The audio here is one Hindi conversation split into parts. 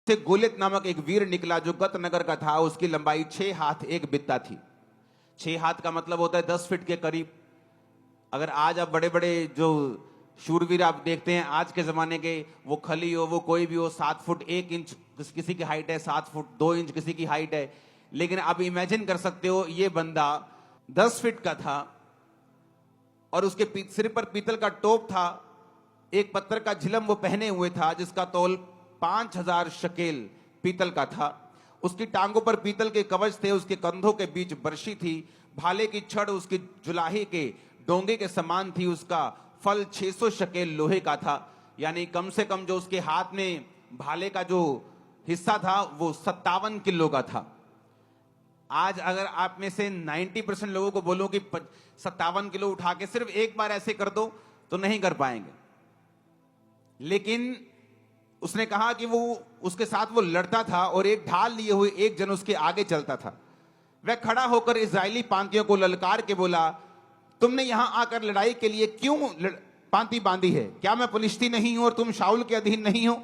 से गोलियत नामक एक वीर निकला जो गत नगर का था। उसकी लंबाई 6 हाथ 1 बित्ता थी। 6 हाथ का मतलब होता है 10 फीट के करीब। अगर आज आप बड़े बड़े जो शूरवीर आप देखते हैं आज के जमाने के, वो खली हो वो कोई भी हो, 7 फुट 1 इंच किसी की हाइट है, 7 फुट 2 इंच किसी की हाइट है। लेकिन आप इमेजिन कर सकते हो ये बंदा 10 फीट का था और उसके सिर पर पीतल का टोप था। एक पत्थर का झिलम वो पहने हुए था जिसका तौल 5000 शकेल पीतल का था। उसकी टांगों पर पीतल के कवच थे, उसके कंधों के बीच बर्शी थी। भाले की छड़ उसकी जुलाही के डोंगे के समान थी। उसका फल 600 शकेल लोहे का था, यानी कम से कम जो उसके हाथ में भाले का जो हिस्सा था वो 57 किलो का था। आज अगर आप में से 90% लोगों को बोलो कि 57 किलो उठा के सिर्फ एक बार ऐसे कर दो तो नहीं कर पाएंगे। लेकिन उसने कहा कि वो उसके साथ वो लड़ता था और एक ढाल लिए हुए एक जन उसके आगे चलता था। वह खड़ा होकर इजरायली पांतियों को ललकार के बोला, तुमने यहां आकर लड़ाई के लिए क्यों पांति बांधी है? क्या मैं फलिश्ती नहीं हूं और तुम शाऊल के अधीन नहीं हो?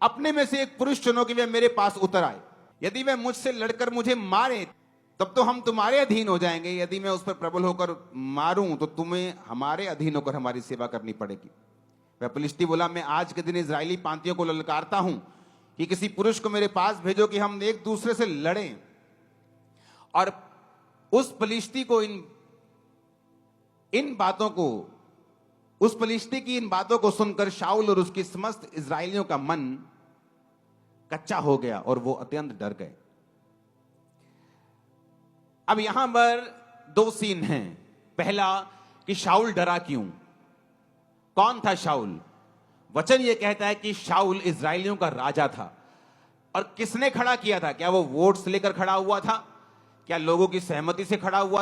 अपने में से एक पुरुष चुनो कि वह मेरे पास उतर आए। यदि वह मुझसे लड़कर मुझे मारे तब तो हम तुम्हारे अधीन हो जाएंगे। यदि मैं उस पर प्रबल होकर मारूं तो तुम्हें हमारे अधीन होकर हमारी सेवा करनी पड़ेगी। वह फलिश्ती बोला, मैं आज के दिन इजरायली पांतियों को ललकारता हूं कि किसी पुरुष को मेरे पास भेजो कि हम एक दूसरे से लड़ें। और उस फलिश्ती को इन बातों को उस फलिश्ती की इन बातों को सुनकर शाऊल और उसकी समस्त इजरायलियों का मन कच्चा हो गया और वो अत्यंत डर गए। अब यहां पर 2 सीन हैं। पहला कि शाऊल डरा क्यों? कौन था शाऊल? वचन यह कहता है कि शाऊल इजरायलियों का राजा था। और किसने खड़ा किया था? क्या वो वोट्स लेकर खड़ा हुआ था? क्या लोगों की सहमति से खड़ा हुआ